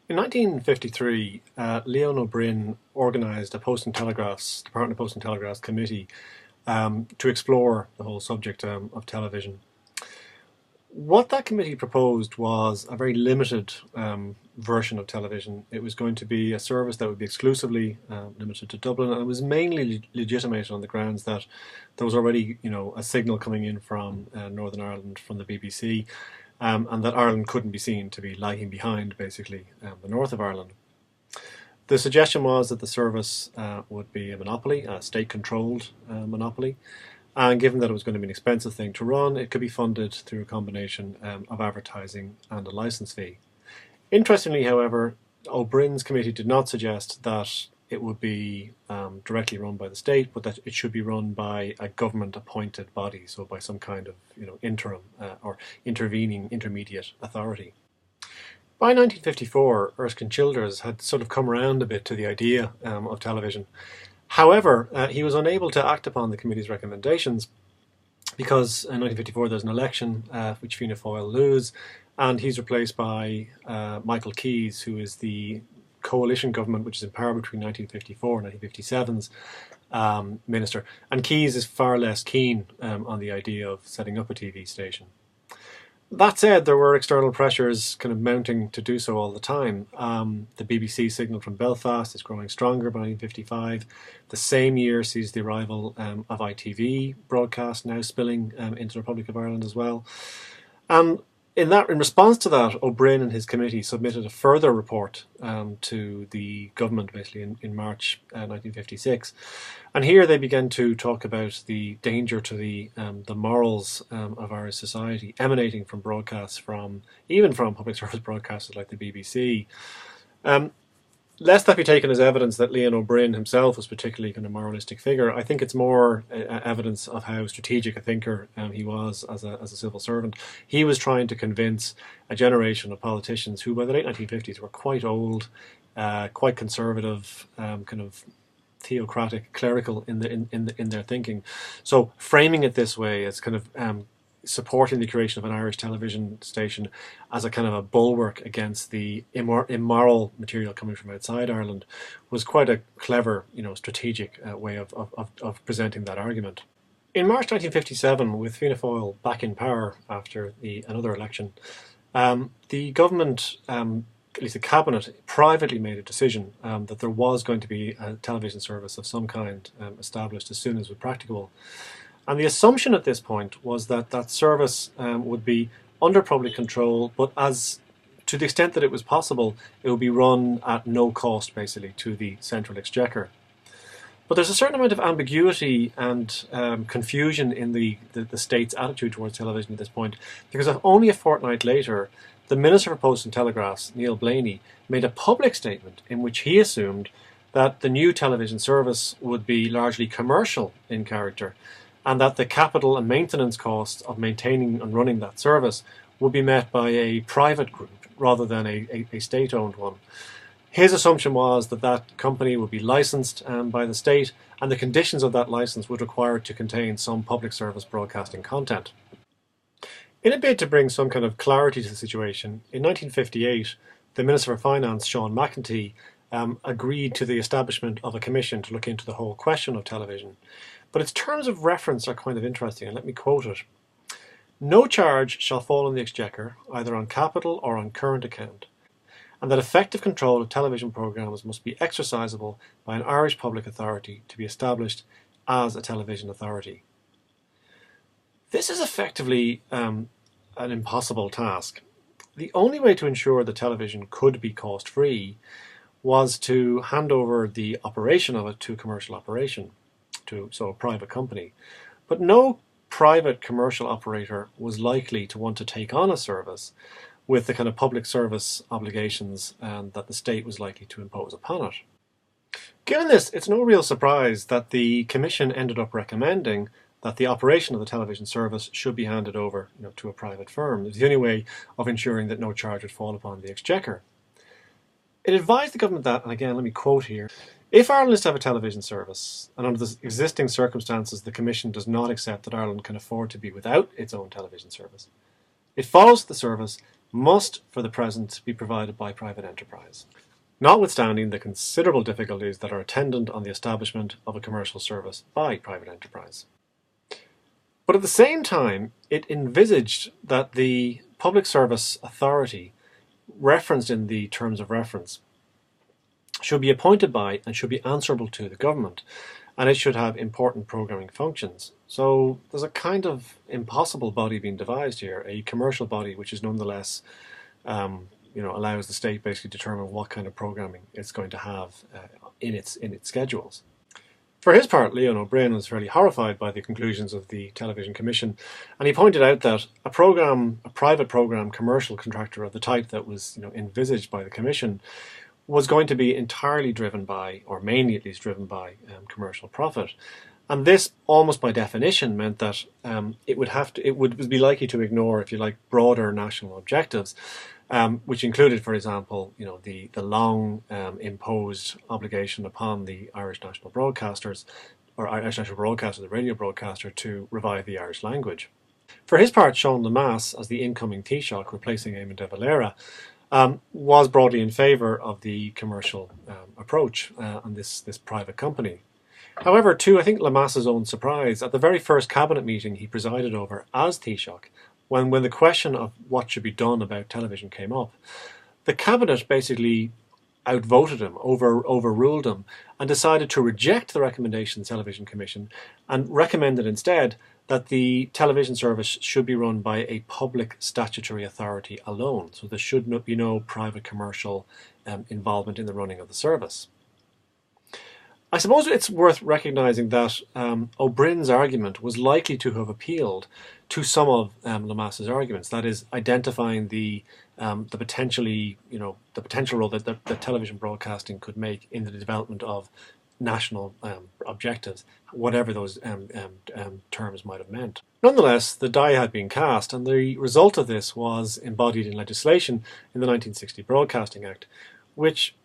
In 1953, Leon O'Brien organised a Department of Post and Telegraphs committee to explore the whole subject of television. What that committee proposed was a very limited version of television. It was going to be a service that would be exclusively limited to Dublin, and it was mainly legitimated on the grounds that there was already, a signal coming in from Northern Ireland from the BBC, and that Ireland couldn't be seen to be lagging behind, basically, the north of Ireland. The suggestion was that the service would be a monopoly, a state-controlled monopoly, and given that it was going to be an expensive thing to run, it could be funded through a combination of advertising and a licence fee. Interestingly, however, O'Brien's committee did not suggest that it would be directly run by the state, but that it should be run by a government-appointed body, so by some kind of interim or intervening intermediate authority. By 1954, Erskine Childers had sort of come around a bit to the idea of television. However, he was unable to act upon the committee's recommendations because in 1954 there's an election which Fianna Fáil lose, and he's replaced by Michael Keyes, who is the coalition government which is in power between 1954 and 1957's minister. And Keyes is far less keen on the idea of setting up a TV station. That said, there were external pressures kind of mounting to do so all the time. The BBC signal from Belfast is growing stronger by 1955. The same year sees the arrival of ITV broadcast now spilling into the Republic of Ireland as well. In response to that, O'Brien and his committee submitted a further report to the government, basically in March 1956, and here they began to talk about the danger to the morals of Irish society emanating from broadcasts even from public service broadcasters like the BBC. Lest that be taken as evidence that Leon O'Brien himself was particularly kind of moralistic figure, I think it's more evidence of how strategic a thinker he was as a civil servant. He was trying to convince a generation of politicians who, by the late 1950s, were quite old, quite conservative, kind of theocratic, clerical in their thinking. So framing it this way as kind of supporting the creation of an Irish television station as a kind of a bulwark against the immoral material coming from outside Ireland was quite a clever, strategic way of presenting that argument. In March 1957, with Fianna Fáil back in power after another election, the government, at least the cabinet, privately made a decision that there was going to be a television service of some kind established as soon as was practicable. And the assumption at this point was that that service would be under public control, but to the extent that it was possible, it would be run at no cost, basically, to the central exchequer. But there's a certain amount of ambiguity and confusion in the state's attitude towards television at this point, because only a fortnight later, the Minister for Posts and Telegraphs, Neil Blaney, made a public statement in which he assumed that the new television service would be largely commercial in character, and that the capital and maintenance costs of maintaining and running that service would be met by a private group rather than a state-owned one. His assumption was that that company would be licensed by the state, and the conditions of that license would require it to contain some public service broadcasting content. In a bid to bring some kind of clarity to the situation, in 1958, the Minister for Finance, Sean McEntee, agreed to the establishment of a commission to look into the whole question of television. But its terms of reference are kind of interesting, and let me quote it. "No charge shall fall on the Exchequer, either on capital or on current account, and that effective control of television programmes must be exercisable by an Irish public authority to be established as a television authority." This is effectively an impossible task. The only way to ensure that television could be cost-free was to hand over the operation of it to a commercial operation, so a private company. But no private commercial operator was likely to want to take on a service with the kind of public service obligations that the state was likely to impose upon it. Given this, it's no real surprise that the Commission ended up recommending that the operation of the television service should be handed over to a private firm. It's the only way of ensuring that no charge would fall upon the Exchequer. It advised the government that, and again let me quote here, "If Ireland is to have a television service, and under the existing circumstances the Commission does not accept that Ireland can afford to be without its own television service, it follows the service must, for the present, be provided by private enterprise, notwithstanding the considerable difficulties that are attendant on the establishment of a commercial service by private enterprise. But at the same time, it envisaged that the Public Service Authority, referenced in the Terms of Reference, should be appointed by and should be answerable to the government, and it should have important programming functions. So there's a kind of impossible body being devised here, a commercial body which is nonetheless, allows the state basically to determine what kind of programming it's going to have in its schedules. For his part, Leon O'Brien was fairly horrified by the conclusions of the Television Commission, and he pointed out that a private program commercial contractor of the type that was envisaged by the Commission was going to be entirely driven by, or mainly at least driven by, commercial profit. And this, almost by definition, meant that it would be likely to ignore, if you like, broader national objectives, which included, for example, the long imposed obligation upon the Irish national broadcasters, or Irish national broadcaster, the radio broadcaster, to revive the Irish language. For his part, Sean Lemass, as the incoming Taoiseach replacing Eamon de Valera, was broadly in favour of the commercial approach on this private company. However, to I think Lemass's own surprise, at the very first cabinet meeting he presided over as Taoiseach, when the question of what should be done about television came up, the cabinet basically outvoted him, overruled him, and decided to reject the recommendation of the Television Commission and recommended instead that the television service should be run by a public statutory authority alone. So there should be no private commercial involvement in the running of the service. I suppose it's worth recognising that O'Brien's argument was likely to have appealed to some of Lemass's arguments. That is, identifying the potential role that television broadcasting could make in the development of national objectives, whatever those terms might have meant. Nonetheless, the die had been cast, and the result of this was embodied in legislation in the 1960 Broadcasting Act, which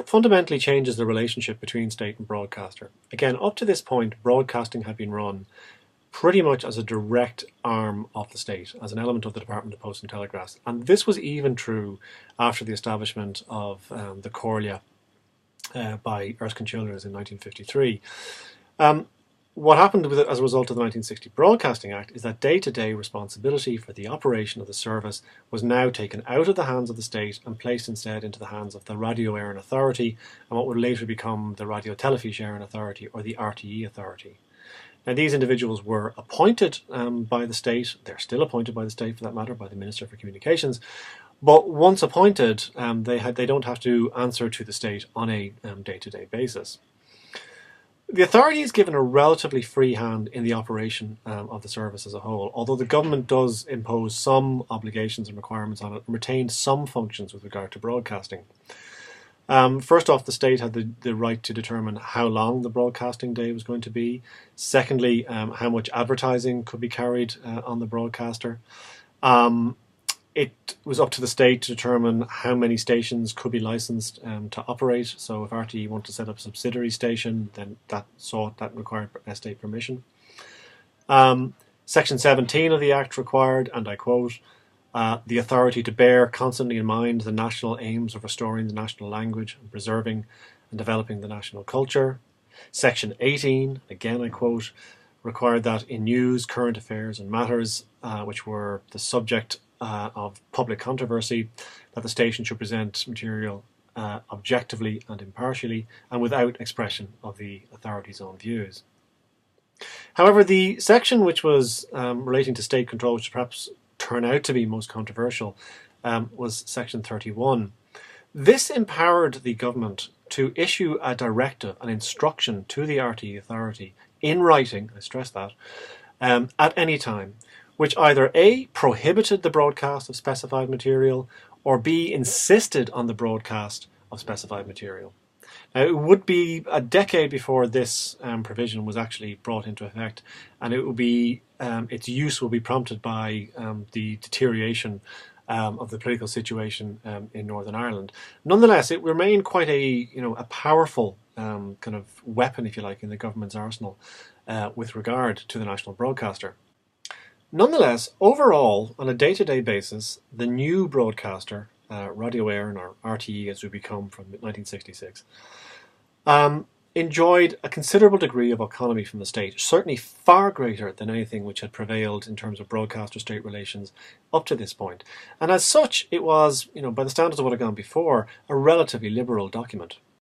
fundamentally changes the relationship between state and broadcaster. Again, up to this point, broadcasting had been run pretty much as a direct arm of the state, as an element of the Department of Post and Telegraphs. And this was even true after the establishment of the Comhairle by Ard Chomhairle in 1953. What happened as a result of the 1960 Broadcasting Act is that day-to-day responsibility for the operation of the service was now taken out of the hands of the state and placed instead into the hands of the Radio Éireann Authority and what would later become the Radio Telefís Éireann Authority, or the RTE Authority. Now, these individuals were appointed by the state. They're still appointed by the state, for that matter, by the Minister for Communications. But once appointed, they don't have to answer to the state on a day-to-day basis. The authority is given a relatively free hand in the operation of the service as a whole, although the government does impose some obligations and requirements on it and retain some functions with regard to broadcasting. First off, the state had the right to determine how long the broadcasting day was going to be. Secondly, how much advertising could be carried on the broadcaster. It was up to the state to determine how many stations could be licensed to operate. So if RTE wanted to set up a subsidiary station, then that required state permission. Section 17 of the Act required, and I quote, the authority to bear constantly in mind the national aims of restoring the national language and preserving and developing the national culture. Section 18, again I quote, required that in news, current affairs and matters which were the subject of public controversy, that the station should present material objectively and impartially and without expression of the authority's own views. However, the section which was relating to state control, which perhaps turned out to be most controversial, was Section 31. This empowered the government to issue a directive, an instruction to the RTE authority in writing, I stress that, at any time, which either A, prohibited the broadcast of specified material, or B, insisted on the broadcast of specified material. Now, it would be a decade before this provision was actually brought into effect, and it would be its use will be prompted by the deterioration of the political situation in Northern Ireland. Nonetheless, it remained quite a powerful kind of weapon, if you like, in the government's arsenal with regard to the national broadcaster. Nonetheless, overall, on a day-to-day basis, the new broadcaster, Radio Éireann, or RTE as we become from 1966, um, enjoyed a considerable degree of autonomy from the state, certainly far greater than anything which had prevailed in terms of broadcaster-state relations up to this point. And as such, it was, by the standards of what had gone before, a relatively liberal document.